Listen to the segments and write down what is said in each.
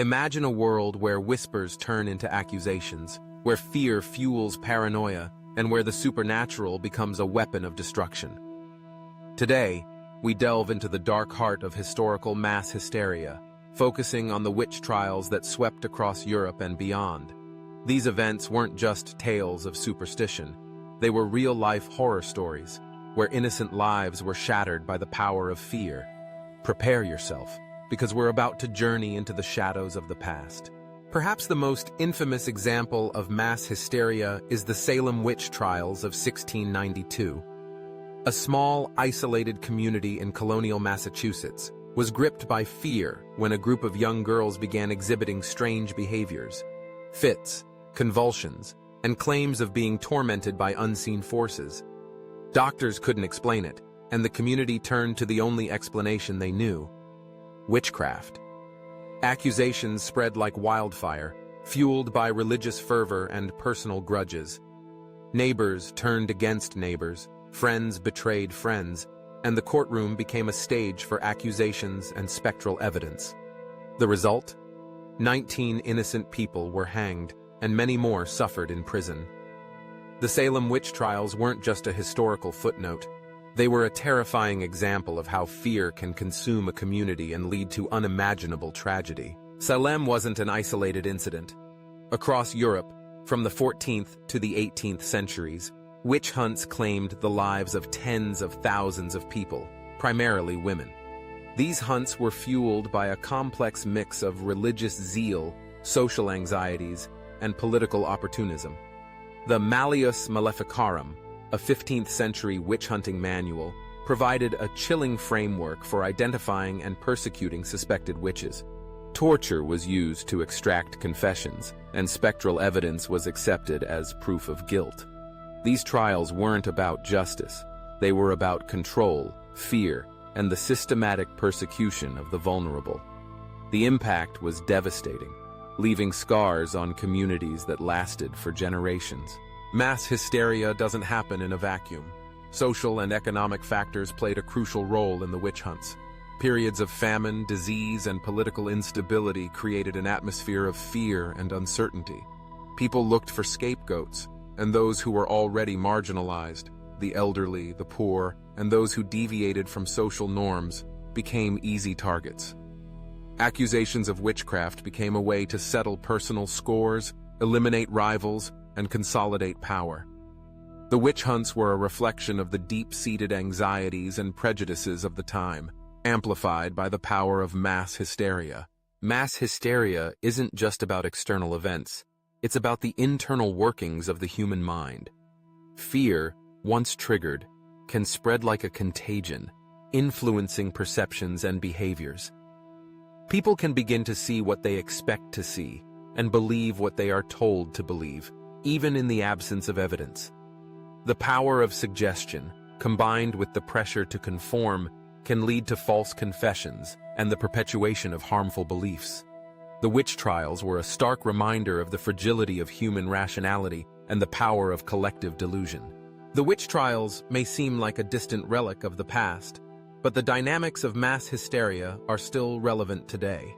Imagine a world where whispers turn into accusations, where fear fuels paranoia, and where the supernatural becomes a weapon of destruction. Today, we delve into the dark heart of historical mass hysteria, focusing on the witch trials that swept across Europe and beyond. These events weren't just tales of superstition. They were real-life horror stories, where innocent lives were shattered by the power of fear. Prepare yourself, because we're about to journey into the shadows of the past. Perhaps the most infamous example of mass hysteria is the Salem witch trials of 1692. A small, isolated community in colonial Massachusetts was gripped by fear when a group of young girls began exhibiting strange behaviors, fits, convulsions, and claims of being tormented by unseen forces. Doctors couldn't explain it, and the community turned to the only explanation they knew: witchcraft. Accusations spread like wildfire, fueled by religious fervor and personal grudges. Neighbors turned against neighbors, friends betrayed friends, and the courtroom became a stage for accusations and spectral evidence. The result? 19 innocent people were hanged, and many more suffered in prison. The Salem witch trials weren't just a historical footnote. They were a terrifying example of how fear can consume a community and lead to unimaginable tragedy. Salem wasn't an isolated incident. Across Europe, from the 14th to the 18th centuries, witch hunts claimed the lives of tens of thousands of people, primarily women. These hunts were fueled by a complex mix of religious zeal, social anxieties, and political opportunism. The Malleus Maleficarum, a 15th-century witch-hunting manual, provided a chilling framework for identifying and persecuting suspected witches. Torture was used to extract confessions, and spectral evidence was accepted as proof of guilt. These trials weren't about justice. They were about control, fear, and the systematic persecution of the vulnerable. The impact was devastating, leaving scars on communities that lasted for generations. Mass hysteria doesn't happen in a vacuum. Social and economic factors played a crucial role in the witch hunts. Periods of famine, disease, and political instability created an atmosphere of fear and uncertainty. People looked for scapegoats, and those who were already marginalized, the elderly, the poor, and those who deviated from social norms, became easy targets. Accusations of witchcraft became a way to settle personal scores, eliminate rivals, and consolidate power. The witch hunts were a reflection of the deep-seated anxieties and prejudices of the time, amplified by the power of mass hysteria. Mass hysteria isn't just about external events. It's about the internal workings of the human mind. Fear, once triggered, can spread like a contagion, influencing perceptions and behaviors. People can begin to see what they expect to see and believe what they are told to believe, even in the absence of evidence. The power of suggestion, combined with the pressure to conform, can lead to false confessions and the perpetuation of harmful beliefs. The witch trials were a stark reminder of the fragility of human rationality and the power of collective delusion. The witch trials may seem like a distant relic of the past, but the dynamics of mass hysteria are still relevant today.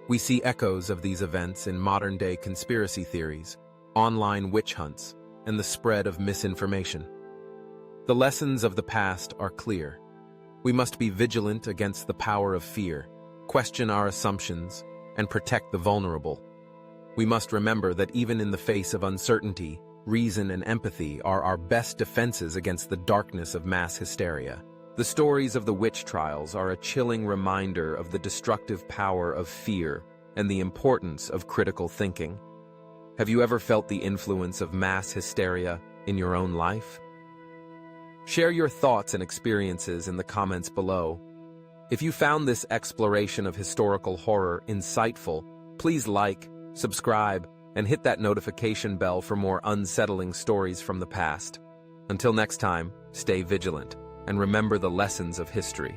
We see echoes of these events in modern-day conspiracy theories, online witch hunts, and the spread of misinformation. The lessons of the past are clear. We must be vigilant against the power of fear, question our assumptions, and protect the vulnerable. We must remember that even in the face of uncertainty, reason and empathy are our best defenses against the darkness of mass hysteria. The stories of the witch trials are a chilling reminder of the destructive power of fear and the importance of critical thinking. Have you ever felt the influence of mass hysteria in your own life? Share your thoughts and experiences in the comments below. If you found this exploration of historical horror insightful, please like, subscribe, and hit that notification bell for more unsettling stories from the past. Until next time, stay vigilant and remember the lessons of history.